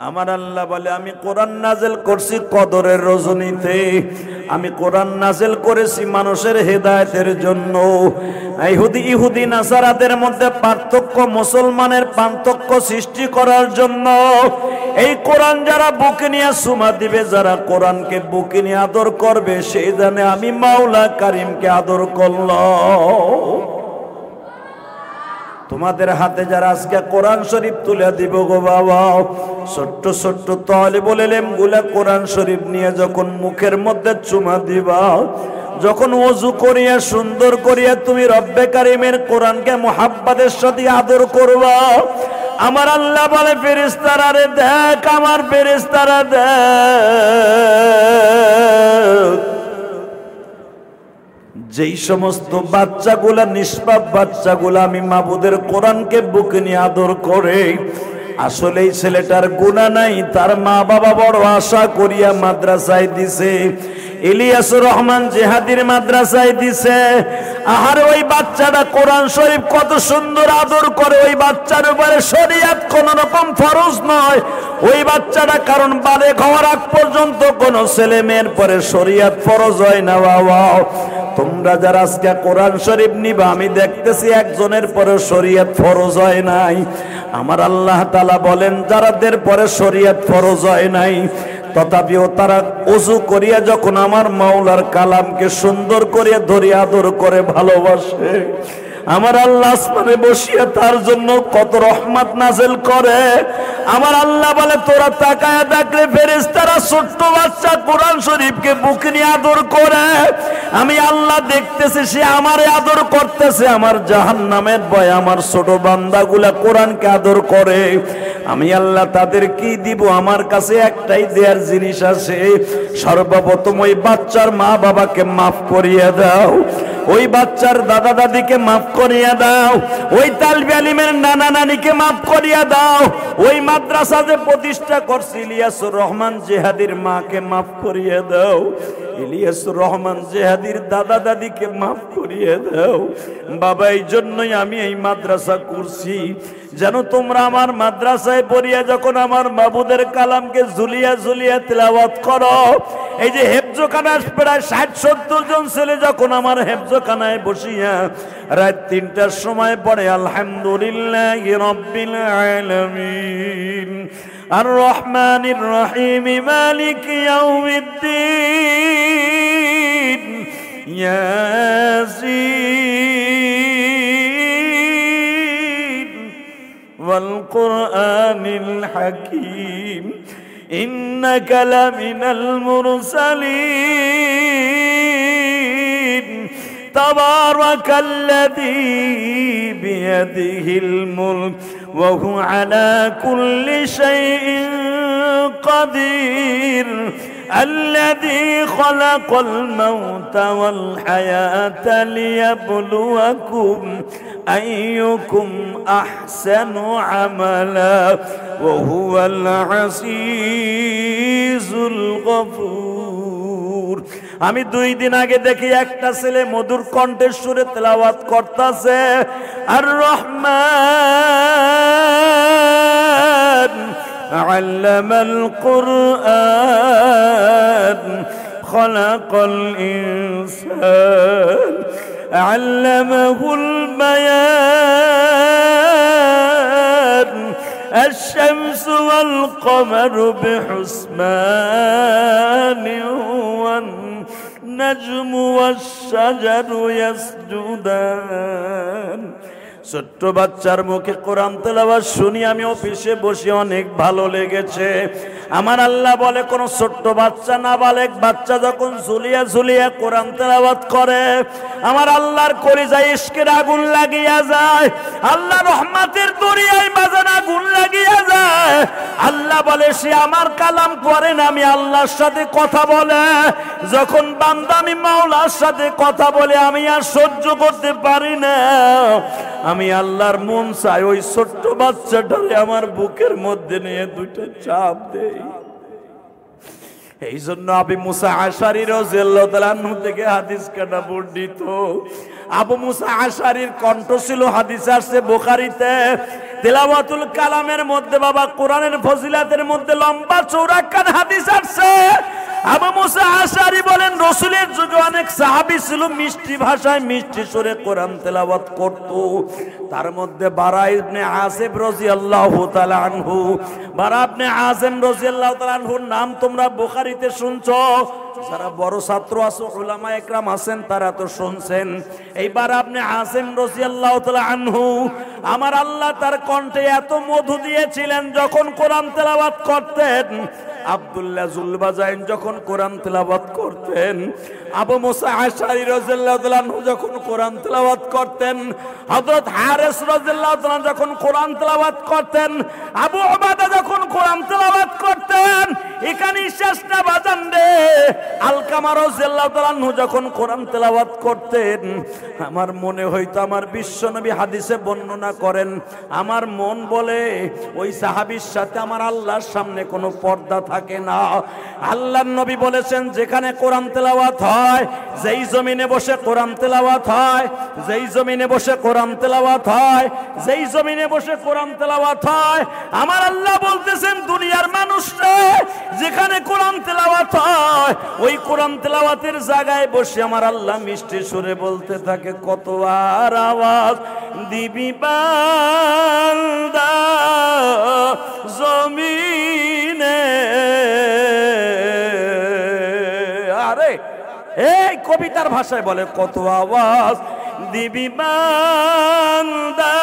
আমার আল্লাহ বলে আমি কোরআন নাযিল করছি কদরের রজনীতে, আমি কোরআন নাযিল করেছি মানুষের হেদায়েতের জন্য। ইহুদি নাসারাদের মধ্যে পার্থক্য, মুসলমানের পার্থক্য সৃষ্টি করার জন্য। এই কোরআন যারা বুকে নিয়ে সুমা দিবে, যারা কোরআনকে বুকে নিয়ে আদর করবে, সেই জানে আমি মাওলা কারিমকে আদর করলাম। তোমাদের হাতে যারা আজকে কোরআন শরীফ তুলে দিব গো বাবা, ছোট্ট ছোট্ট তালিবুল ইলম গুলা কোরআন শরীফ নিয়ে যখন মুখের মধ্যে চুমা দিবা, যখন ওযু করিয়া সুন্দর করিয়া তুমি রব্বে কারিমের কোরআনকে মুহাব্বতের সাথে আদর করবা, আমার আল্লাহ বলে ফেরেশতারা রে দেখ, আমার ফেরেশতারা দেখ, যেই সমস্ত বাচ্চাগুলা নিষ্পাপ বাচ্চাগুলা আমি মাবুদের কোরআনকে বুকে নিয়ে আদর করে, আসলে এই ছেলেটার গুনাহ নাই, তার মা বাবা বড় আশা করিয়া মাদ্রাসায় দিছে, ইলিয়াসুর রহমান জিহাদির মাদ্রাসায় দিছে। আর ওই বাচ্চাটা কোরআন শরীফ কত সুন্দর আদর করে, ওই বাচ্চার উপরে শরীয়ত কোন রকম ফরজ নয়। ওই বাচ্চাটা কারণ বালেগ হওয়ার আগ পর্যন্ত কোন ছেলে মেয়ের পরে শরীয়ত ফরজ হয় না বাবা। তোমরা যারা আজকে কোরআন শরীফ নিবা, আমি দেখতেছি একজনের পরে শরীয়ত ফরজ হয় নাই। আমার আল্লাহ তাআলা বলেন যারাদের পরে শরীয়ত ফরজ হয় নাই, তথাপিও তারা ওযু করিয়া যখন আমার মাওলার কালামকে সুন্দর করিয়া ধরে আদর করে ভালোবাসে, আমার আল্লাহ আসমানে বসিয়া তার জন্য কত রহমত নাযিল করে। আমার আল্লাহ বলে তোরা তাকায়া দেখলে ফেরেশতারা ছোট্ট বাচ্চা কোরআন শরীফকে বুকে নিয়ে আদর করে, আমি আল্লাহ দেখতেছি সে আমারে আদর করতেছে। আমার জাহান্নামের ভয় আমার ছোট বান্দাগুলা কোরআনকে আদর করে, আমি আল্লাহ তাদের কি দিব? আমার কাছে একটাই দেয়ার জিনিস আছে। সর্বপ্রথম ওই বাচ্চার মা বাবাকে মাফ করিয়ে দাও, ওই বাচ্চার দাদা দাদিকে মাফ করিয়ে দাও, ওই তালবে আলিমের নানা নানিকে মাফ করিয়ে দাও, ওই মাদ্রাসা যে প্রতিষ্ঠা করছে ইলিয়াসুর রহমান জিহাদির মাকে মাফ করিয়ে দাও, ইলিয়াসুর রহমান জিহাদির দাদা দাদিকে মাফ করিয়ে দাও। বাবা এই জন্যই আমি এই মাদ্রাসা করছি, যেন তোমরা আমার মাদ্রাসায় পড়িয়া যখন আমার মাবুদের কালামকে ঝুলিয়া ঝুলিয়া তিলাওয়াত করো, এই যে হেফজখানায় প্রায় ৬০-৭০ জন ছেলে যখন আমার হেফজখানায় বসিয়া রাত ৩টার সময় পড়ে আলহামদুলিল্লাহি রাব্বিল আলামিন আর রহমানির রহিম মালিকি ইয়াউমিদ্দিন ইয়াসিন ওয়াল কুরআনিল হাকীম ইন্নাকা লামিনাল মুরসালিন তাবারাকাল্লাযী বিয়াদিহিল মুলক ওয়া হুয়া আলা কুল্লি শাইইন কাদির الذي خلق الموت والحياة ليبلوكم أيكم أحسن عملا وهو العزيز الغفور। আমি 2 দিন আগে দেখি একটা ছেলে মধুর কণ্ঠের সুরে তেলাওয়াত করতেছে আর রহমান علم القرآن خلق الإنسان علمه البيان الشمس والقمر بحسبان والنجم والشجر يسجدان। ছোট্ট বাচ্চার মুখে কোরআন তেলাওয়াত শুনি আমি অফিসে বসে অনেক ভালো লেগেছে। আমার আল্লাহ বলে কোন ছোট্ট বাচ্চা নাবালেগ বাচ্চা যখন ঝুলিয়া ঝুলিয়া কোরআন তেলাওয়াত করে, আমার আল্লাহর কলিজায় ইশকের আগুন লাগিয়া যায়, আল্লাহ রহমতের দরিয়ায় বাজান আগুন লাগিয়া যায়। আল্লাহ বলে সে আমার কালাম পড়ে না, আমি আল্লাহর সাথে কথা বলে। যখন বান্দা আমি মাওলার সাথে কথা বলে আমি আর সহ্য করতে পারি না, আমি আল্লাহর মন চাই ওই ছোট্ট বাচ্চাটারে আমার বুকের মধ্যে নিয়ে 2টা চাপ দেই। এই জন্য আবু মুসা আশারী রাদিয়াল্লাহু তাআলা আনহু থেকে হাদিস কাটা বর্ণিত। আবু মুসা আশারীর কণ্ঠ ছিল হাদিস আসছে বুখারীতে, তেলাওয়াতুল কালামের মধ্যে বাবা কোরআনের ফজিলাতের মধ্যে লম্বা চৌড়া কান হাদিস আছে। আবু মুসা আশআরী বলেন রাসূলের যুগে অনেক সাহাবী ছিল মিষ্টি ভাষায় মিষ্টি সুরে কোরআন তেলাওয়াত করত। তার মধ্যে বারা ইবনে আসিব রাদিয়াল্লাহু তাআলা আনহু, বারা ইবনে আযিম রাদিয়াল্লাহু তাআলা আনহুর নাম তোমরা বুখারীতে শুনছো। যারা বড় ছাত্র আছে উলামা একরাম আছেন তারা তো শুনছেন। এই বারা ইবনে আযিম রাদিয়াল্লাহু তাআলা আনহু, আমার আল্লাহ তার কণ্ঠে এত মধু দিয়েছিলেন যখন কোরআন তেলাওয়াত করতেন। আব্দুল্লাহ জুলবাজাইন যখন কোরআন তেলাওয়াত করতেন, আবু মুসা আশআরী রাদিয়াল্লাহু তাআলা আনহু যখন কোরআন তেলাওয়াত করতেন, হযরত হারিস রাদিয়াল্লাহু তাআলা যখন কোরআন তেলাওয়াত করতেন, আবু উবাদা যখন কোরআন তেলাওয়াত করতেন, এখানেই শেষ না বাজান রে। আলকামা রাদিয়াল্লাহু তাআলা আনহু যখন কোরআন তেলাওয়াত করতেন, আমার মনে হইতো আমার বিশ্বনবী হাদিসে বর্ণনা করেন, আমার মন বলে ওই সাহাবীর সাথে আমার আল্লাহর সামনে কোনো পর্দা থাকে না। আল্লাহর নবী বলেছেন যেখানে কোরআন তেলাওয়াত হয়, যেই জমিনে বসে কোরআন তেলাওয়াত হয়, যেই জমিনে বসে কোরআন তেলাওয়াত হয়, যেই জমিনে বসে কোরআন তেলাওয়াত হয়, আমার আল্লাহ বলতেছেন দুনিয়ার মানুষরা যেখানে কোরআন তেলাওয়াত হয় ওই কোরআন তেলাওয়াতের জায়গায় বসে আমার আল্লাহ মিষ্টি সুরে বলতে থাকে, কত আর আওয়াজ দিবি বান্দা জমিনে। আরে এই কবিতার ভাষায় বলে, কত আওয়াজ দিবি বান্দা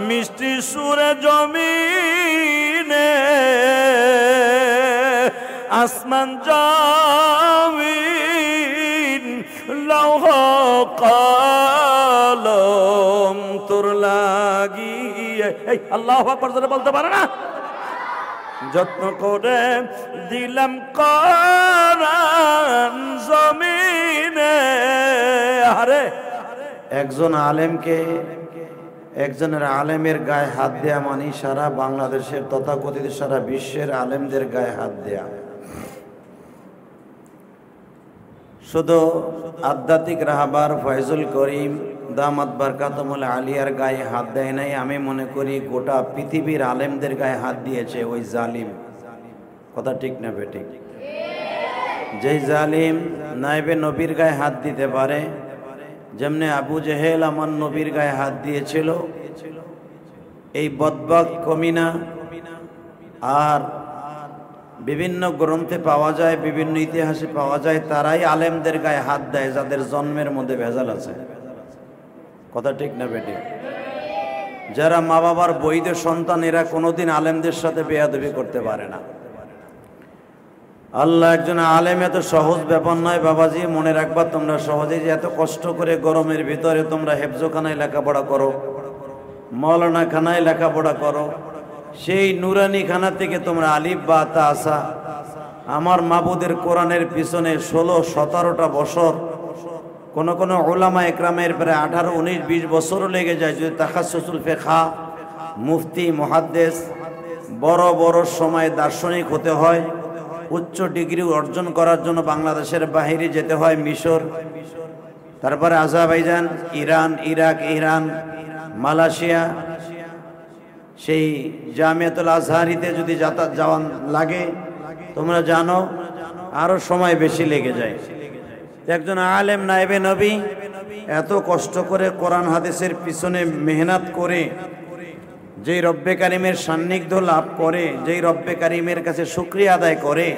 মিষ্টি সুরে জমিনে, আসমান জমিন লৌহ কলম তোর লাগিয়ে, এই আল্লাহু আকবার বলতে পারে না? যত্ন করে দিলাম কোরআন জমিনে। আরে একজন আলেমকে, একজনের আলেমের গায়ে হাত দেয়া মানে সারা বাংলাদেশের তথাকথিত সারা বিশ্বের আলেমদের গায়ে হাত দেয়া। শুধু আধ্যাত্মিক রাহবার ফয়জুল করিম দামাত বারকাতুল আলিয়ার গায়ে হাত দেয় নাই, আমি মনে করি গোটা পৃথিবীর আলেমদের গায়ে হাত দিয়েছে ওই জালিম। কথা ঠিক না বেঠিক? যেই জালিম নায়েবে নবীর গায়ে হাত দিতে পারে, যেমনি আবু জেহেল আমার নবীর গায়ে হাত দিয়েছিল, এই বদবক কমিনা আর বিভিন্ন গ্রন্থে পাওয়া যায়, বিভিন্ন ইতিহাসে পাওয়া যায়, তারাই আলেমদের গায়ে হাত দেয় যাদের জন্মের মধ্যে ভেজাল আছে। কথা ঠিক না বেঠিক? যারা মা বাবার বৈধ সন্তান, এরা কোনোদিন আলেমদের সাথে বেয়াদবি করতে পারে না। আল্লাহ একজন আলেম এত সহজ ব্যাপার নয় বাবাজি, মনে রাখবা তোমরা সহজেই যে এত কষ্ট করে গরমের ভিতরে তোমরা হেফজোখানায় লেখাপড়া করো, মৌলানা খানায় লেখাপড়া করো, সেই নুরানি খানা থেকে তোমরা আলিফ বা তা আসা, আমার মাবুদের কোরআনের পিছনে 16-17টা বছর, কোন কোন উলামা একরামের প্রায় 18-19-20 বছরও লেগে যায় যদি তাখাসসুল ফিকহ, মুফতি, মুহাদ্দিস, বড় বড় সময় দার্শনিক হতে হয়, উচ্চ ডিগ্রি অর্জন করার জন্য বাংলাদেশের বাইরে যেতে হয়, মিশর, তারপরে Azerbaijan, Iran, Iraq, Iran, Malaysia, সেই জামিয়াতুল আজহারিতে যদি যাওয়া লাগে তোমরা জানো আরো সময় বেশি লেগে যায়। একজন আলেম নায়েবে নবী এত কষ্ট করে কোরআন হাদিসের পিছনে মেহনত করে যেই রব্বে কারিমের সান্নিধ্য লাভ করে, যেই রব্বে কারিমের কাছে শুকরিয়া আদায় করে,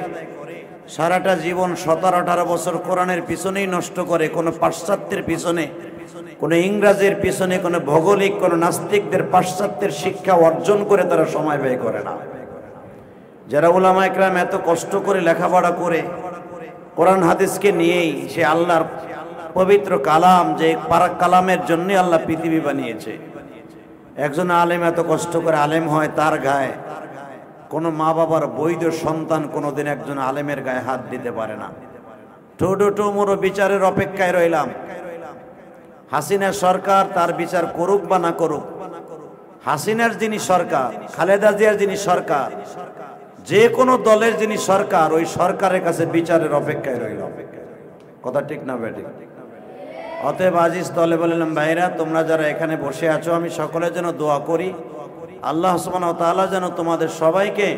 সারাটা জীবন 17-18 বছর কোরআনের পিছনেই নষ্ট করে, কোনো পাশ্চাত্যের পিছনে, কোনো ইংরেজের পিছনে, কোনো ভৌগোলিক, কোনো নাস্তিকদের পাশ্চাত্যের শিক্ষা অর্জন করে তারা সময় ব্যয় করে না। যারা উলামা একরাম এত কষ্ট করে লেখাপড়া করে কোরআন হাদিসকে নিয়েই, সে আল্লাহর পবিত্র কালাম, যে কালামের জন্য আল্লাহ পৃথিবী বানিয়েছে, একজন আলেম এত কষ্ট করে আলেম হয়, তার গায়ে কোনো মা বাবার বৈধ সন্তান কোনোদিন একজন আলেমের গায়ে হাত দিতে পারে না। ঠোঁটো বিচারের অপেক্ষায় রইলাম। হাসিনা সরকার তার বিচার করুক বা না করুক, হাসিনার যিনি সরকার, খালেদা জিয়ার যিনি সরকার, যে কোনো দলের যিনি সরকার, ওই সরকারের কাছে বিচারের অপেক্ষায় রইল। কথা ঠিক না বেঠিক? অতএব আজিজ তলে বললাম, ভাইরা তোমরা যারা এখানে বসে আছো, আমি সকলের জন্য দোয়া করি আল্লাহ সুবহানাহু ওয়া তাআলা যেন তোমাদের সবাইকে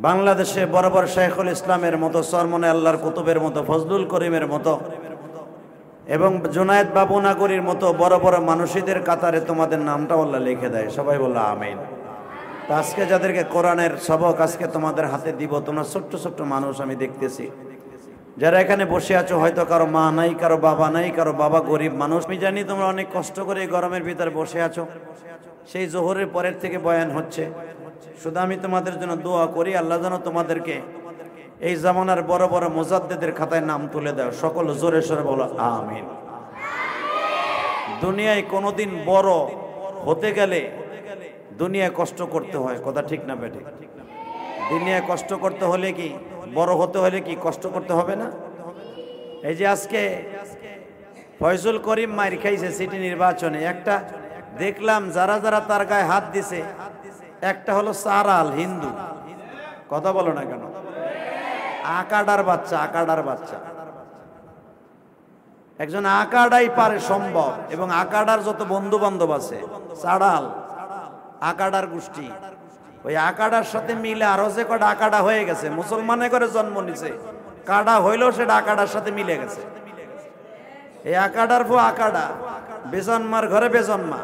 বাংলাদেশে বরাবর শাইখুল ইসলামের মতো, সরমনে আল্লাহর কুতুবের মতো, ফজলুল করিমের মতো এবং জুনায়েদ বাবুনাগরীর মতো বড় বড় মানুষীদের কাতারে তোমাদের নামটা আল্লাহ লিখে দেয়। সবাই বললো আমিন। তো আজকে যাদেরকে কোরআনের সবক আজকে তোমাদের হাতে দিব, তোমরা ছোট্ট ছোট্ট মানুষ আমি দেখতেছি যারা এখানে বসে আছো, হয়তো কারো মা নাই, কারো বাবা নাই, কারো বাবা গরিব মানুষ। আমি জানি তোমরা অনেক কষ্ট করে এই গরমের ভিতরে বসে আছো, সেই জোহরের পরের থেকে বয়ান হচ্ছে। শুধু আমি তোমাদের জন্য দোয়া করি আল্লাহ যেন তোমাদেরকে এই জামানার বড় বড় মুজাদ্দিদের খাতায় নাম তুলে দাও। সকল জোরে সোরে বলো আমিন। দুনিয়ায় কোনোদিন বড় হতে গেলে দুনিয়ায় কষ্ট করতে হয়, কথা ঠিক না বেটে? দুনিয়ায় কষ্ট করতে হলে কি, বড় হতে হলে কি কষ্ট করতে হবে না? এই যে আজকে ফয়জুল করিম মাইর খাইছে সিটি নির্বাচনে, একটা দেখলাম যারা যারা তার গায়ে হাত দিছে, একটা হলো সারাল হিন্দু, কথা বলো না কেন? আকাডার বাচ্চা, আকাডার বাচ্চা, একজন আকাডাই পারে সম্ভব, এবং আকাডার যত বন্ধু বান্ধব আছে সাড়াল আকাডার গোষ্ঠী, ওই আকাডার সাথে মিলে আরো যে কটা আকাডা হয়ে গেছে, মুসলমানে করে জন্ম নিছে, কাডা হইলেও সেটা আকাডার সাথে মিলে গেছে। এই আকাডার পো আকাডা, বেজন্মার ঘরে বেজন্মা।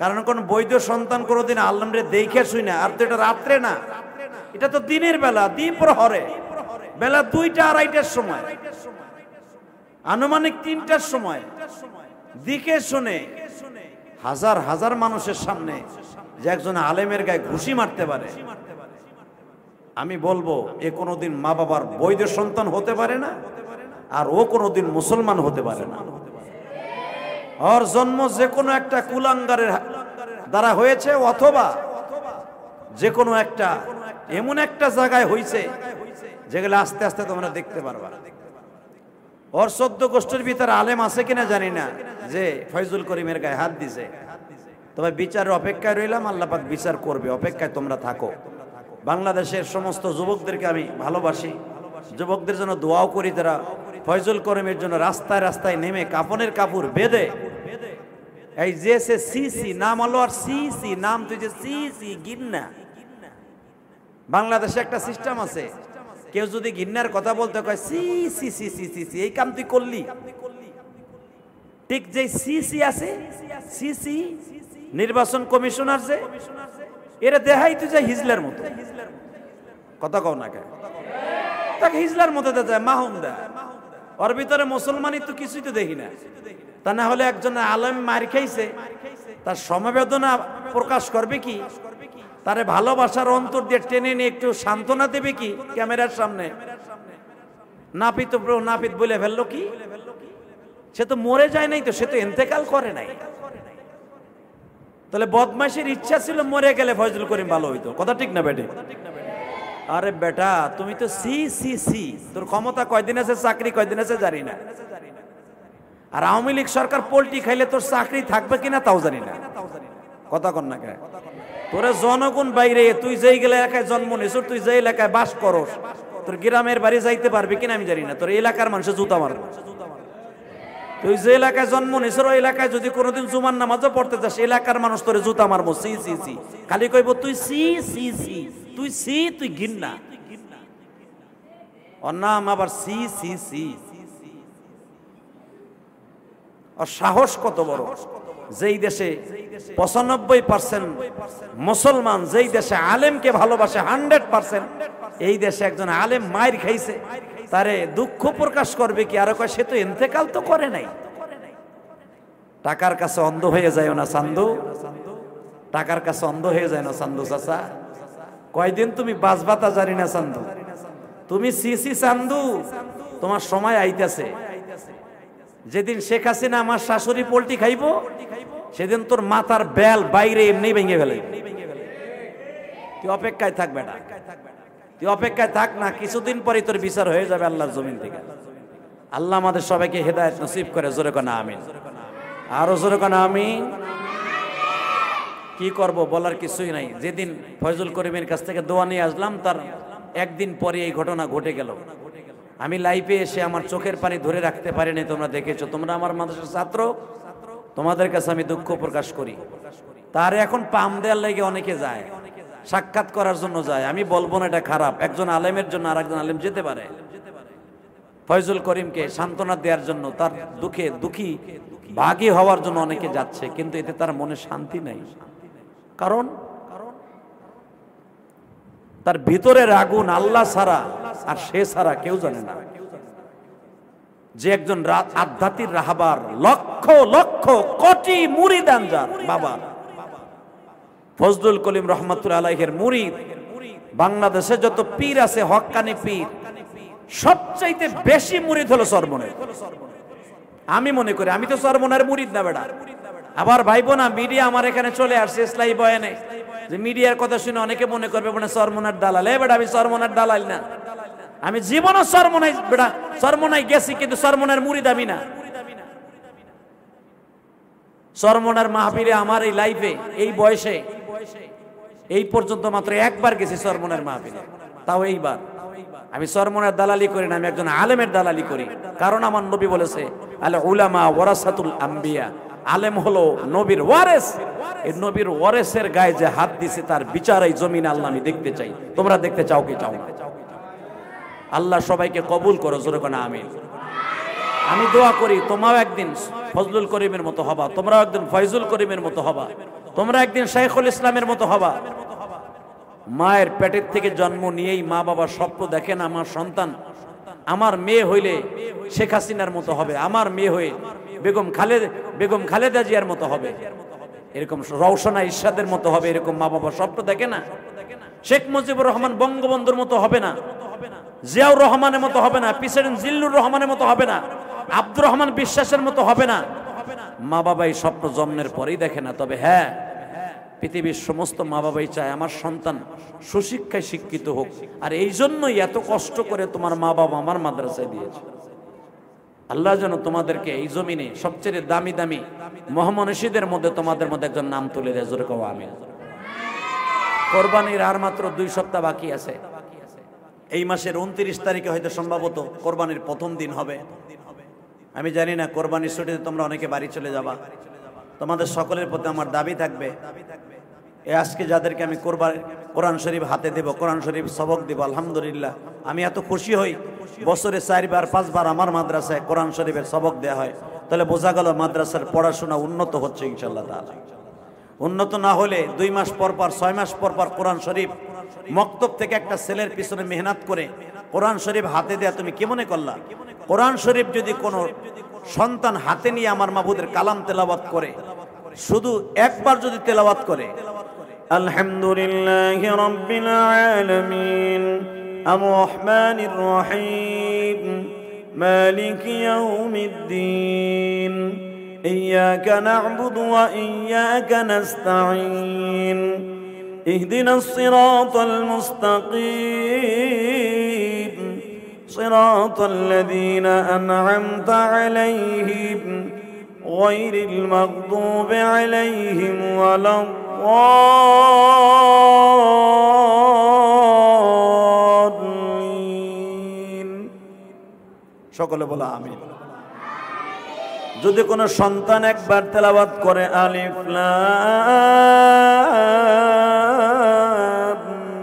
কারণ কোন বৈধ সন্তান কোনোদিন আল্লাহরে দেখে শুই না। আর তো এটা রাত্রে না, এটা তো দিনের বেলা, দ্বিপ্রহরে, বেলা 2টা 2:30টার সময়, আনুমানিক 3টার সময় দিকে শুনে হাজার হাজার মানুষের সামনে যে একজন আলেমের গায়ে ঘুষি মারতে পারে, আমি বলবো এ কোনোদিন মা বাবার বৈধ সন্তান হতে পারে না, আর ও কোনোদিন মুসলমান হতে পারে না। ওর জন্ম যে কোনো একটা কুলাঙ্গারের দ্বারা হয়েছে, অথবা যে কোনো একটা এমন একটা জায়গায় হয়েছে যেগুলো আস্তে আস্তে তোমরা দেখতে পারবা। ওর 14 গোষ্ঠীর ভিতরে আলেম আছে কিনা জানি না যে ফয়জুল করিমের গায়ে হাত দিছে, তবে বিচারের অপেক্ষায় রইলাম, আল্লাহ পাক বিচার করবে, অপেক্ষায় তোমরা থাকো। বাংলাদেশের সমস্ত যুবকদেরকে আমি ভালোবাসি, যুবকদের জন্য দোয়াও করি, তারা ফয়জুল করিমের জন্য রাস্তায় রাস্তায় নেমে কাপনের কাপড় বেঁধে, এই যে সে সিসি নাম হলো, আর সিসি নাম তুই যে সিসি গিন্না, বাংলাদেশে একটা সিস্টেম আছে, কেউ যদি গিন্নার কথা বলতে কয় সি সি সি সি সি সি, এই কাম তুই করলি, ঠিক যে সিসি আছে, সিসি নির্বাচন কমিশনার যে, এরা দেখাই তুই যে হিজলার মতো, কথা কও না কেন? তাকে হিজলার মতো দেয়, মাহুম দেয়, ওর ভিতরে মুসলমানই তো কিছুই তো দেখি না। তা না হলে একজন আলেম মার খাইছে, তার সমবেদনা প্রকাশ করবে কি, তারে ভালোবাসার অন্তর দিয়ে টেনে নিয়ে একটু সান্ত্বনা দেবে কি ক্যামেরার সামনে? নাপিত নাপিত বলে ফেললো কি? সে তো মরে যায় নাই, তো সে তো ইন্তেকাল করে নাই। তাহলে বদমাইশের ইচ্ছা ছিল মরে গেলে ফয়জুল করিম ভালো হইতো, কথা ঠিক না বেটে? আরে বেটা, তুমি তো সি সি সি, তোর ক্ষমতা কয়দিন আছে, চাকরি কয়দিন আছে জানি না। আর আওয়ামী লীগ সরকার পোল্টি খাইলে তোর চাকরি থাকবে কিনা তাও জানি না, কথা কন না কেন? তোরা জনগণ বাইরে, তুই যেই এলাকায় জন্ম নিস, তুই যে এলাকায় বাস করস, তোর গ্রামের বাড়ি যাইতে পারবি কিনা আমি জানি না, তোর এলাকার মানুষের জুতা মারবে। তুই যে এলাকায় জন্ম নিস, ওই এলাকায় যদি কোনোদিন জুমার নামাজও পড়তে যাস, এলাকার মানুষ তোরে জুতা মারবো, সি সি সি, খালি কইব তুই সি সি সি, তুই সি, তুই ঘিন্না, ওর নাম আবার সি সি সি। আর সাহস কত বড়! যেই দেশে 95% মুসলমান, যেই দেশে আলেমকে ভালোবাসে 100%, এই দেশে একজন আলেম মাইর খাইছে, তারে দুঃখ প্রকাশ করবে কি? আর কয় সে তো ইন্তেকাল তো করে নাই। টাকার কাছে অন্ধ হয়ে যায় না চান্দু, টাকার কাছে অন্ধ হয়ে যায় না চান্দু চাচা। কয়দিন তুমি বাঁচবা তা জানি না চান্দু, তুমি সিসি চান্দু, তোমার সময় আইতেছে। যেদিন শেখ হাসিনা আমার শাশুড়ি পোল্টি খাইব, সেদিন তোর মাথার বেল বাইরে এমনি ভেঙে ফেলে। তুই অপেক্ষায় থাক বেটা, তুই অপেক্ষায় থাক না, কিছুদিন পরে তোর বিচার হয়ে যাবে আল্লাহর জমিন থেকে। আল্লাহ আমাদের সবাইকে হেদায়েত নসিব করে, জোরে কোন আমিন, আরো জোরে কোন আমিন। কি করব বলার কিছুই নাই। যেদিন ফয়জুল করিমের কাছ থেকে দোয়া নিয়ে আসলাম, তার একদিন পরে এই ঘটনা ঘটে গেল। আমি লাইভে এসে আমার চোখের পানি ধরে রাখতে পারিনি, তোমরা দেখেছো, তোমরা আমার মাদ্রাসার ছাত্র, তোমাদের কাছে আমি দুঃখ প্রকাশ করি। তার এখন পাম দেওয়ার লেগে অনেকে যায়, সাক্ষাৎ করার জন্য যায়। আমি বলবো না এটা খারাপ, একজন আলেমের জন্য আর একজন আলেম যেতে পারে। ফয়জুল করিমকে সান্ত্বনা দেওয়ার জন্য, তার দুঃখী ভাগী হওয়ার জন্য অনেকে যাচ্ছে, কিন্তু এতে তার মনে শান্তি নাই। কারণ তার ভিতরের আগুন আল্লাহ ছাড়া আর সে ছাড়া কেউ জানে না। যে একজন আধ্যাত্মিক রাহবার, লক্ষ লক্ষ কোটি মুরিদান যার বাবা ফজলুল করিম রহমাতুল্লাহ আলাইহির মুরিদ, বাংলাদেশে যত পীর আছে হক্কানি পীর, সবচাইতে বেশি মুরিদ হলো চরমনের। আমি মনে করি, আমি তো চরমনের মুরিদ না বেটা। আবার ভাইবো না, মিডিয়া আমার এখানে চলে আসছে ইসলামী বয়ানে, যে মিডিয়ার কথা শুনে অনেকে মনে করবে মানে চরমনের দালাল। বেটা আমি চরমনের দালাল না, আমি জীবনও চরমনাই বেটা, চরমনাই গেছি, কিন্তু চরমনের মুরিদ আমি না। চরমনার মাহফিলে আমার এই লাইফে, এই বয়সে, এই পর্যন্ত মাত্র একবার গেছি চরমনার মাহফিলে, তাও এইবার। আমি চরমনার দালালি করি না, আমি একজন আলেমের দালালি করি। কারণ আমার নবী বলেছে, আল উলামা ওয়ারাসাতুল আম্বিয়া, আলেম হলো নবীর ওয়ারেস। এই নবীর ওয়ারেসের গায়ে যে হাত দিছে, তার বিচার এই জমিনে আল্লাহ আমি দেখতে চাই। তোমরা দেখতে চাও কি চাও না? আল্লাহ সবাইকে কবুল করো, জোরে কোনা আমিন। আমি দোয়া করি তোমরাও একদিন ফজলুল করিমের মতো হবা, তোমরাও একদিন ফয়জুল করিমের মতো হবা, তোমরা একদিন শাইখুল ইসলামের মতো হবা। মায়ের পেটের থেকে জন্ম নিয়েই মা বাবা স্বপ্ন দেখেন, আমার সন্তান, আমার মেয়ে হইলে শেখ হাসিনার মতো হবে, আমার মেয়ে হয়ে বেগম খালেদা জিয়ার মতো হবে, এরকম রওশনা ইরশাদের মতো হবে, এরকম মা বাবা স্বপ্ন দেখে না? শেখ মুজিবুর রহমান বঙ্গবন্ধুর মতো হবে না, জিয়াউর রহমানের মতো হবে না, প্রেসিডেন্ট জিল্লুর রহমানের মতো হবে না, আব্দুর রহমান বিশ্বাসের মতো হবে না। মা বাবা এই স্বপ্ন জন্মের পরেই দেখে না। তবে হ্যাঁ, পৃথিবীর সমস্ত মা বাবাই চায় আমার সন্তান সুশিক্ষায় শিক্ষিত হোক, আর এই জন্যই এত কষ্ট করে তোমার মা বাবা আমার মাদ্রাসায় দিয়েছে। আল্লাহ যেন তোমাদেরকে এই জমিনে সবচেয়ে দামি দামি মহামনীষীদের মধ্যে তোমাদের মধ্যে একজন নাম তুলে দেয়, জোরে কও আমিন। কোরবানির আর মাত্র 2 সপ্তাহ বাকি আছে। এই মাসের 29 তারিখে হয়তো সম্ভবত কোরবানির প্রথম দিন হবে। আমি জানি না, কোরবানির ছুটিতে তোমরা অনেকে বাড়ি চলে যাবা। তোমাদের সকলের প্রতি আমার দাবি থাকবে, আজকে যাদেরকে আমি কোরআন শরীফ হাতে দেব, কোরআন শরীফ সবক দেব, আলহামদুলিল্লাহ আমি এত খুশি হই। বছরে 4বার 5বার আমার মাদ্রাসায় কোরআন শরীফের সবক দেওয়া হয়, তাহলে বোঝা গেল মাদ্রাসার পড়াশোনা উন্নত হচ্ছে ইনশাআল্লাহ তাআলা। উন্নত না হলে 2 মাস পর পর 6 মাস পর পর কোরআন শরীফ মক্তব থেকে একটা ছেলের পিছনে মেহনত করে কোরআন শরীফ হাতে দেয়া তুমি কি মনে করলা? কোরআন শরীফ যদি কোনো সন্তান হাতে নিয়ে আমার মাবুদের কালাম তেলাওয়াত করে, শুধু একবার যদি তেলাওয়াত করে, আলহামদুলিল্লাহি রাব্বিল আলামিন আর রহমানির রহিম মালিকি ইয়াউমিদ্দিন ইয়্যাকা না'বুদু ওয়া ইয়্যাকা নাস্তাঈন ইহদিনাস সিরাতাল মুস্তাকিম সিরাতাল লাযীনা আন'আমতা আলাইহিম গায়রিল মাগদুবি আলাইহিম ওয়ালাদ-দাল্লিন। সকলে বলা আমিন। যদি কোনো সন্তান একবার তেলাওয়াত করে আলিফ লাম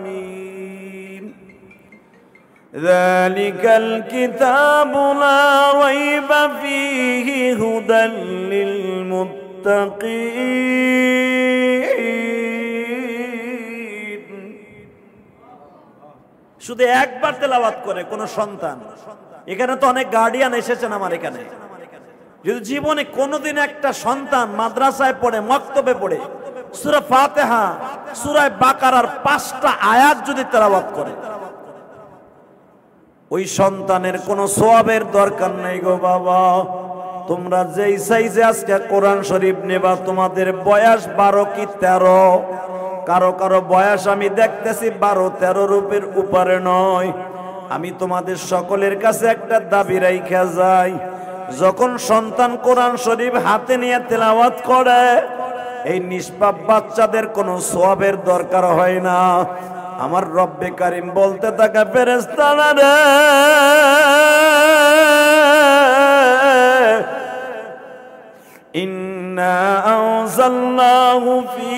মিম যালিকাল কিতাবু লা রাইবা ফীহি হুদাল লিল মুত্তাকিন, শুধু একবার তেলাওয়াত করে কোনো সন্তান। এখানে তো অনেক গার্ডিয়ান এসেছেন আমার এখানে, যদি জীবনে কোনোদিন একটা সন্তান মাদ্রাসায় পড়ে, মক্তবে পড়ে সূরা ফাতিহা, সূরা বাকারার 5টা আয়াত যদি তেলাওয়াত করে, ওই সন্তানের কোনো সওয়াবের দরকার নেই গো বাবা। তোমরা যেই সাইজে আজকে কোরআন শরীফ নেবা, তোমাদের বয়স 12 কি 13, কারো কারো বয়স আমি দেখতেছি 12-13 রূপের উপরে নয়। আমি তোমাদের সকলের কাছে একটা দাবি রাইখা যাই, যখন সন্তান কোরআন শরীফ হাতে নিয়ে তেলাওয়াত করে, এই নিষ্পাপ বাচ্চাদের কোনো সওয়াবের দরকার হয় না। আমার রব্বে কারিম বলতে থাকা ফেরেশতারা রে ইন্না আনজালনাহু ফি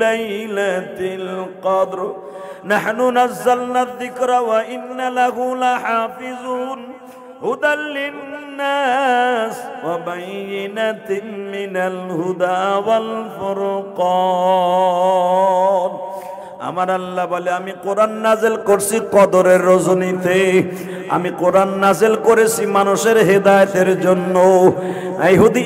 লাইলাতিল কদর নাহনু নাযালনা যিকরা ওয়া ইন্না লাহু লাহাফিজুন হুদাল লিন্নাস ওয়া বাইয়িনাতিন মিনাল হুদা ওয়াল ফুরকান। আমার আল্লাহ বলে আমি কোরআন নাযিল করছি কদরের রজনীতে, আমি কোরআন নাযিল করেছি মানুষের হেদায়েতের জন্য।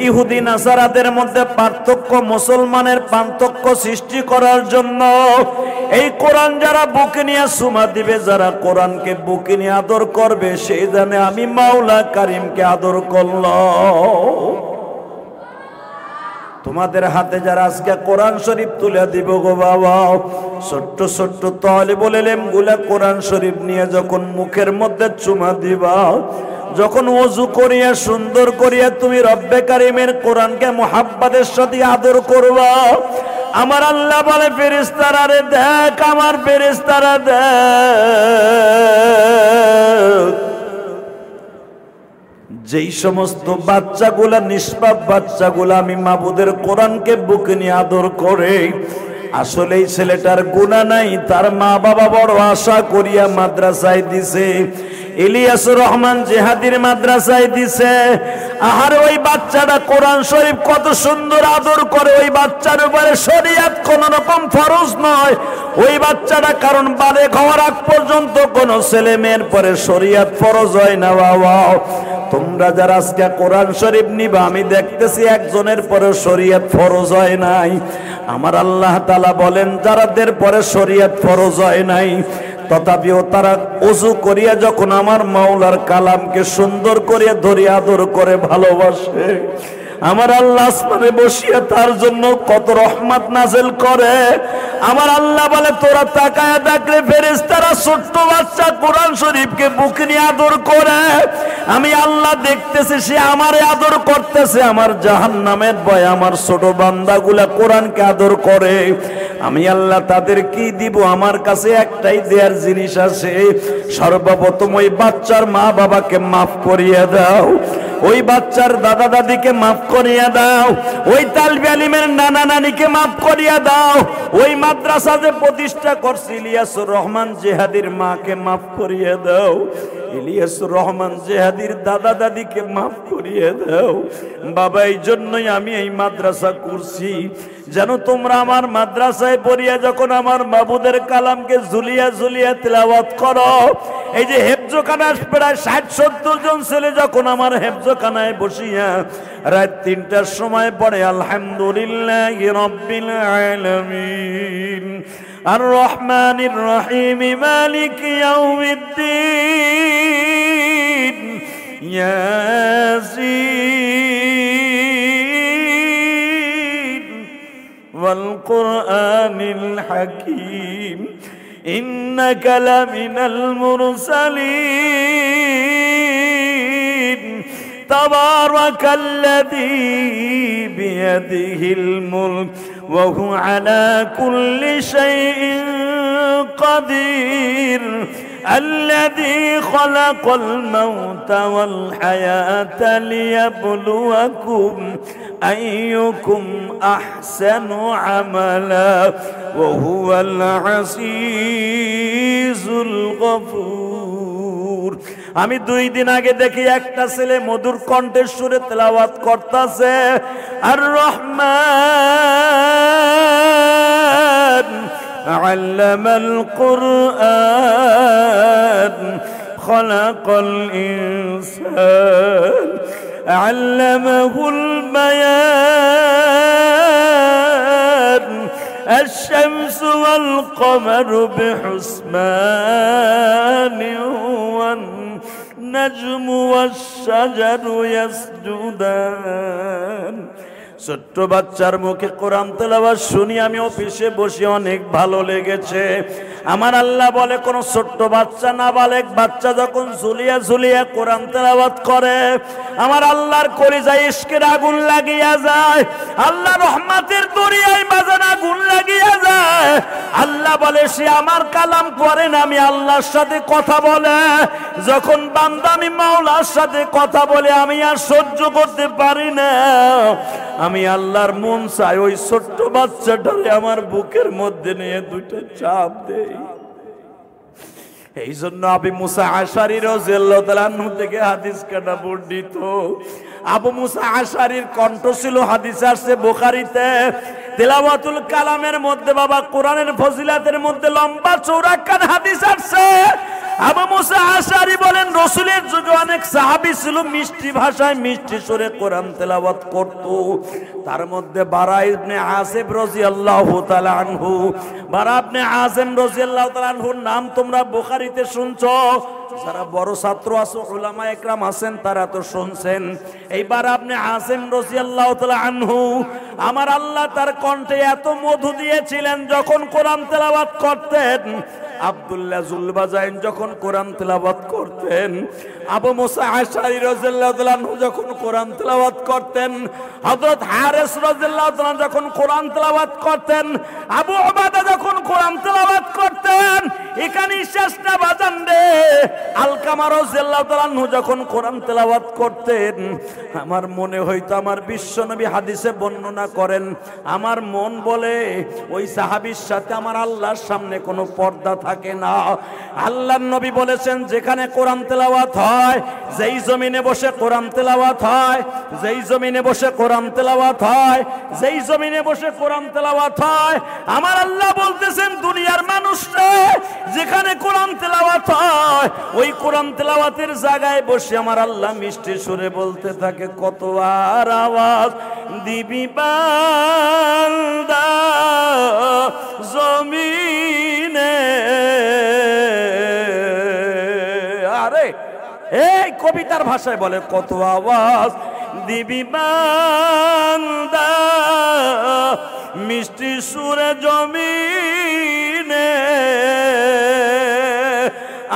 ইহুদি নাসারাদের মধ্যে পার্থক্য, মুসলমানের পার্থক্য সৃষ্টি করার জন্য। এই কোরআন যারা বুকে নিয়ে সুমা দিবে, যারা কোরআনকে বুকে নিয়ে আদর করবে, সেই জানে আমি মাওলা কারিমকে আদর করলাম। তোমাদের হাতে যারা আজকে কোরআন শরীফ তুলে দিব গো বাবা, ছোট্ট ছোট্ট তালিবুল ইলম গুলা কোরআন শরীফ নিয়ে যখন মুখের মধ্যে চুমা দিবা, যখন ওযু করিয়া সুন্দর করিয়া তুমি রব্বে কারিমের কোরআনকে মুহাব্বতের সাথে আদর করবা, আমার আল্লাহ বলে ফেরেশতারা রে দেখ, আমার ফেরেশতারা দেখ, যেই সমস্ত বাচ্চাগুলা নিষ্পাপ বাচ্চাগুলা আমি মাবুদের কোরআনকে বুকে নিয়ে আদর করে, আসলে এই ছেলেটার গুনাহ নাই, তার মা বাবা বড় আশা করিয়া মাদ্রাসায় দিছে, ইলিয়াসুর রহমান জিহাদির মাদ্রাসায় দিছে। আর ওই বাচ্চাটা কোরআন শরীফ কত সুন্দর আদর করে, ওই বাচ্চার উপরে শরীয়ত কোন রকম ফরজ নয়। ওই বাচ্চাটা কারণ বালেগ হওয়ার আগ পর্যন্ত কোন ছেলে মেয়ের পরে শরীয়ত ফরজ হয় না বাবা। তোমরা যারা আজকে কোরআন শরীফ নিবা, আমি দেখতেছি একজনের পরে শরীয়ত ফরজ হয় নাই। আমার আল্লাহ তাআলা বলেন যারাদের পরে শরীয়ত ফরজ হয় নাই, তথাপিও তারা ওযু করিয়া যখন আমার মাওলার কালামকে সুন্দর করিয়া ধরে আদর করে ভালোবাসে, আমার আল্লাহ আসমানে বসিয়া তার জন্য কত রহমত নাযিল করে। আমার আল্লাহ বলে তোরা তাকায়া দেখলে ফেরেশতারা ছোট্ট বাচ্চা কোরআন শরীফকে বুকে নিয়ে আদর করে, আমি আল্লাহ দেখতেছি সে আমারে আদর করতেছে। আমার জাহান্নামের ভয় আমার ছোট বান্দাগুলা কোরআনকে আদর করে, আমি আল্লাহ তাদের কি দিব? আমার কাছে একটাই দেয়ার জিনিস আছে। সর্বপ্রথম ওই বাচ্চার মা বাবাকে মাফ করিয়ে দাও, ওই বাচ্চার দাদা দাদিকে মাফ করিয়া দাও, ওই তালবে আলিমের নানা নানিকে মাফ করিয়া দাও, ওই মাদ্রাসা যে প্রতিষ্ঠা করছে ইলিয়াসুর রহমান জিহাদির মাকে মাফ করিয়া দাও, ইলিয়াসুর রহমান জিহাদির দাদা দাদিকে মাফ করিয়া দাও। বাবা এই জন্যই আমি এই মাদ্রাসা করছি, যেন তোমরা আমার মাদ্রাসায় পড়িয়া যখন আমার মাবুদের কালামকে ঝুলিয়া ঝুলিয়া তিলাওয়াত করো, এই যে হেফজখানায় প্রায় ৬০-৭০ জন ছেলে যখন আমার হেফজখানায় বসিয়া রাত ৩টার সময় পড়ে আলহামদুলিল্লাহি রাব্বিল আলামিন আর রহমানির রহিম মালিকি ইয়াউমিদ্দিন ইয়াসিন ওয়াল কুরআনিল হাকীম ইন্নাকা লামিনাল মুরসালিন তাবারাকাল্লাযী বিয়াদিহিল মুলক ওয়া হুয়া আলা কুল্লি শাইইন কাদির الذي خلق الموت والحياة ليبلوكم أيكم أحسن عملا وهو العزيز الغفور। আমি 2 দিন আগে দেখি একটা ছেলে মধুর কণ্ঠের সুরে তেলাওয়াত করতেছে আর রহমান علم القرآن خلق الإنسان علمه البيان الشمس والقمر بحسبان والنجم والشجر يسجدان ছোট্ট বাচ্চার মুখে কোরআন তেলাওয়াত শুনি আমি অফিসে বসে অনেক ভালো লেগেছে। আমার আল্লাহ বলে কোন ছোট্ট বাচ্চা নাবালেগ বাচ্চা যখন ঝুলিয়া ঝুলিয়া কোরআন তেলাওয়াত করে আমার আল্লাহর কলিজায় ইশকের আগুন লাগিয়া যায়, আল্লাহ রহমতের দরিয়ায় বাজান আগুন লাগিয়া যায়। আল্লাহ বলে সে আমার কালাম পড়ে না, আমি আল্লাহর সাথে কথা বলে। যখন বান্দা আমি মাওলার সাথে কথা বলে আমি আর সহ্য করতে পারি না, আমি আল্লাহর মন চাই ওই ছোট্ট বাচ্চাটারে আমার বুকের মধ্যে নিয়ে দুটো চাপ দেই। এই জন্য আবু মুসা আশারী রাদিয়াল্লাহু তাআলা আনহু থেকে হাদিস কাটা বর্ণিত। আবু মুসা আশারীর কণ্ঠ ছিল হাদিসে আসছে বুখারীতে, তেলাওয়াতুল কালামের মধ্যে বাবা কোরআনের ফজিলাতের মধ্যে লম্বা চওড়া কান হাদিস আসছে। আবু মুসা আশারী বলেন রাসূলের যুগে অনেক সাহাবী ছিল মিষ্টি ভাষায় মিষ্টি সুরে কোরআন তেলাওয়াত করত। তার মধ্যে বারা ইবনে আসিব রাদিয়াল্লাহু তাআলা আনহু, বারা ইবনে আসিম রাদিয়াল্লাহু তাআলা আনহুর নাম তোমরা বুখারীতে শুনছো, যারা বড় ছাত্র আছে উলামা একরাম আছেন তারা তো শুনছেন। এই বারা ইবনে আসিম রাদিয়াল্লাহু তাআলা আনহু আমার আল্লাহ তার কণ্ঠে এত মধু দিয়েছিলেন যখন কোরআন তেলাওয়াত করতেন। আব্দুল্লাহ জুলবাজাইন যখন কোরআন তেলাওয়াত করতেন, আবু মুসা আশআরী রাদিয়াল্লাহু তাআলা আনহু যখন কোরআন তেলাওয়াত করতেন, হযরত হারিস রাদিয়াল্লাহু তাআলা যখন কোরআন তেলাওয়াত করতেন, আবু উবাদা যখন কোরআন তেলাওয়াত করতেন, এখানে শেষ না বাজান রে, আলকামা রাদিয়াল্লাহু তাআলা আনহু যখন কোরআন তেলাওয়াত করতেন আমার মনে হইতো আমার বিশ্বনবী হাদিসে বর্ণনা করেন আমার মন বলে ওই সাহাবীর সাথে আমার আল্লাহর সামনে কোনো পর্দা থাকে না। আল্লাহর নবী বলেছেন যেখানে কোরআন তেলাওয়াত হয়, যেই জমিনে বসে কোরআন তেলাওয়াত হয়, যেই জমিনে বসে কোরআন তেলাওয়াত হয়, যেই জমিনে বসে কোরআন তেলাওয়াত হয়, আমার আল্লাহ বলতেছেন দুনিয়ার মানুষরা যেখানে কোরআন তেলাওয়াত হয় ওই কোরআন তেলাওয়াতের জায়গায় বসে আমার আল্লাহ মিষ্টি সুরে বলতে থাকে কত আর আওয়াজ দিবি বান্দা জমিনে। আরে এই কবিতার ভাষায় বলে কত আওয়াজ দিবি বান্দা মিষ্টি সুরে জমিনে,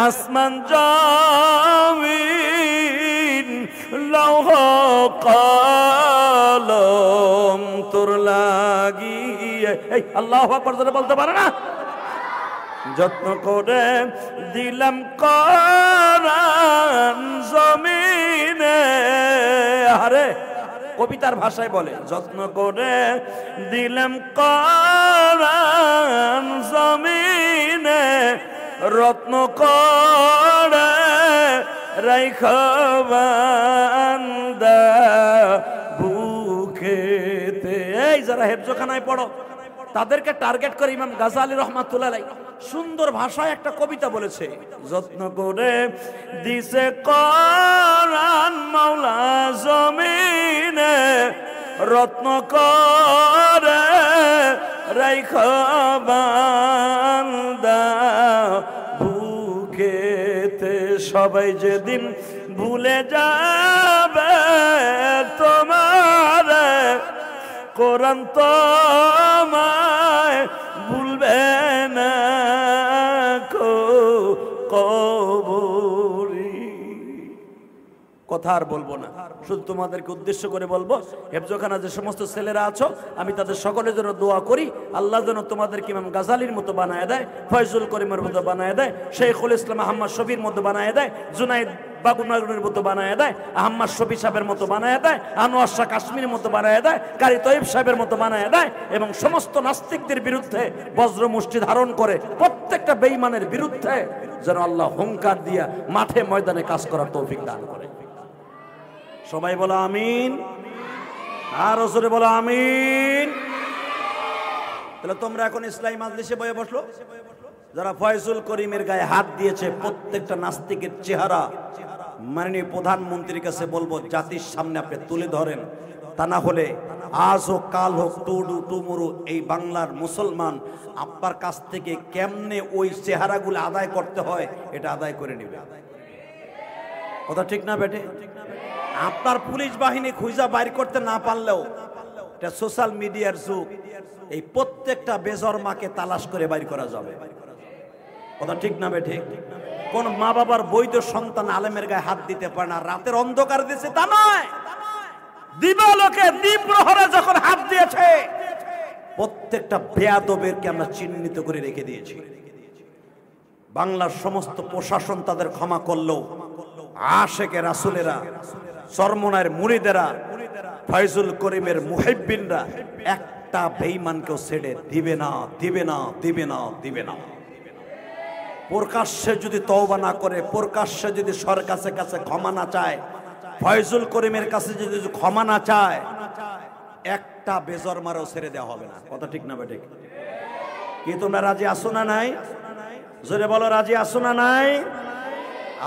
আসমান জমিন লৌহ কলম তোর লাগিয়ে, এই আল্লাহু আকবার বলতে পারে না? যত্ন করে দিলাম কোরআন জমিনে। আরে কবিতার ভাষায় বলে যত্ন করে দিলাম কোরআন জমিনে, রত্ন করে রাইখা বান্দা বুকেতে। এই যারা হেফজখানায় পড়ো তাদেরকে টার্গেট করে ইমাম গাজালি রহমাতুল্লাহ আলাইহি সুন্দর ভাষায় একটা কবিতা বলেছে, যত্ন করে দিছে কোরআন মাওলা জমিনে, রত্ন করে রাইখা বান্দা বুকেতে। সবাই যেদিন ভুলে যাবে তোমার কোরআন তোমায় ভুলবে না কবরি। কথা আর বলবো না, শুধু তোমাদেরকে উদ্দেশ্য করে বলবো হেফজখানা যে সমস্ত ছেলেরা আছো আমি তাদের সকলের জন্য দোয়া করি আল্লাহ যেন তোমাদেরকে ইমাম গাজালির মতো বানায় দেয়, ফয়জুল করিমের মতো বানায় দেয়, শেখুল ইসলাম আহমদ শফির মতো বানায় দেয়, জুনাইদ বাগুনাগুনের মতো বানায় দেয়, আহমদ শফি সাহেবের মতো বানায় দেয়, আনোয়ার শাহ কাশ্মীরের মতো বানায় দেয়, কারি তৈব সাহেবের মতো বানায় দেয়, এবং সমস্ত নাস্তিকদের বিরুদ্ধে বজ্র মুষ্টি ধারণ করে প্রত্যেকটা বেঈমানের বিরুদ্ধে যেন আল্লাহ হুঙ্কার দিয়া মাঠে ময়দানে কাজ করার তৌফিক দান করে। সবাই বলো আমিন, আর জোরে বলো আমিন। তাহলে তোমরা এখন ইসলামী মাজলিসে বসে বসলো, যারা ফয়জুল করিমের গায়ে হাত দিয়েছে প্রত্যেকটা নাস্তিকের চেহারা মাননীয় প্রধানমন্ত্রীর কাছে বলবো জাতির সামনে আপনি তুলে ধরেন, তা না হলে আজ হোক কাল হোক টুডু টুমুরু এই বাংলার মুসলমান আপনার কাছ থেকে কেমনে ওই চেহারাগুলো আদায় করতে হয় এটা আদায় করে নেবে। কথা ঠিক না বেটে? আপনার পুলিশ বাহিনী খুঁজা বাইর করতে না পারলেও এটা সোশ্যাল মিডিয়ার যুগ। এই প্রত্যেকটা বেজন্মাকে তালাশ করে বাইর করা যাবে। কথা ঠিক না বে ঠিক? কোন মা বাবার বৈধ সন্তান আলেমের গায়ে হাত দিতে পারে না। রাতের অন্ধকার দিয়েছে তা নয়, দিবালোকে দ্বীপ্রহরে যখন হাত দিয়েছে, প্রত্যেকটা বেয়াদবেরকে আমরা চিহ্নিত করে রেখে দিয়েছি। বাংলার সমস্ত প্রশাসন তাদের ক্ষমা করলেও আশেকে রাসূলেরা, চরমনায়ের মুরিদেরা, ফয়জুল করিমের মুহিব্বিনরা একটা বেঈমানকেও ছেড়ে দিবে না, দিবে না, দিবে না, দিবে না। প্রকাশ্যে যদি তওবা না করে, প্রকাশ্যে যদি সরকারের কাছে ক্ষমা না চায়, ফয়জুল করিমের কাছে যদি ক্ষমা না চায়, একটা বেজরমারও ছেড়ে দেওয়া হবে না। কথা ঠিক না বেঠিক? কি তোমরা রাজি আছো না নাই? জোরে বলো, রাজি আছো না নাই?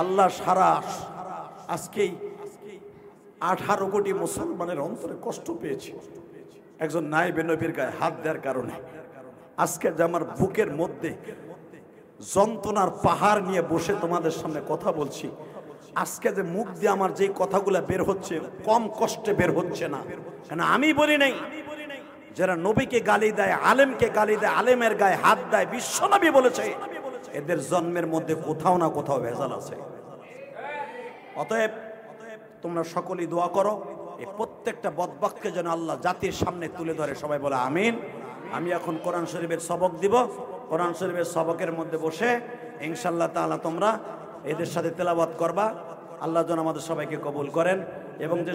আল্লাহ সারা আজকেই 18 কোটি মুসলমানের অন্তরে কষ্ট পেয়েছে একজন নায়েবে নবীর গায়ে হাত দেওয়ার কারণে। আজকে যে আমার বুকের মধ্যে যন্ত্রণার পাহাড় নিয়ে বসে তোমাদের সামনে কথা বলছি, আজকে যে মুখ দিয়ে আমার যে কথাগুলো বের হচ্ছে কম কষ্টে বের হচ্ছে না, কেন আমি বলি নাই। যারা নবীকে গালি দেয়, আলেমকে গালি দেয়, আলেমের গায়ে হাত দেয়, বিশ্বনবী বলেছে এদের জন্মের মধ্যে কোথাও না কোথাও ভেজাল আছে। অতএব তোমরা সকলেই দোয়া করো এই প্রত্যেকটা বদবক্তকে যেন আল্লাহ জাতির সামনে তুলে ধরে। সবাই বলে আমিন। আমি এখন কোরআন শরীফের সবক দিব। কোরআন শরীফের সবকের মধ্যে বসে ইনশাআল্লাহ তাআলা তোমরা এদের সাথে তেলাওয়াত করবা। আল্লাহ যেন আমাদের সবাইকে কবুল করেন এবং যে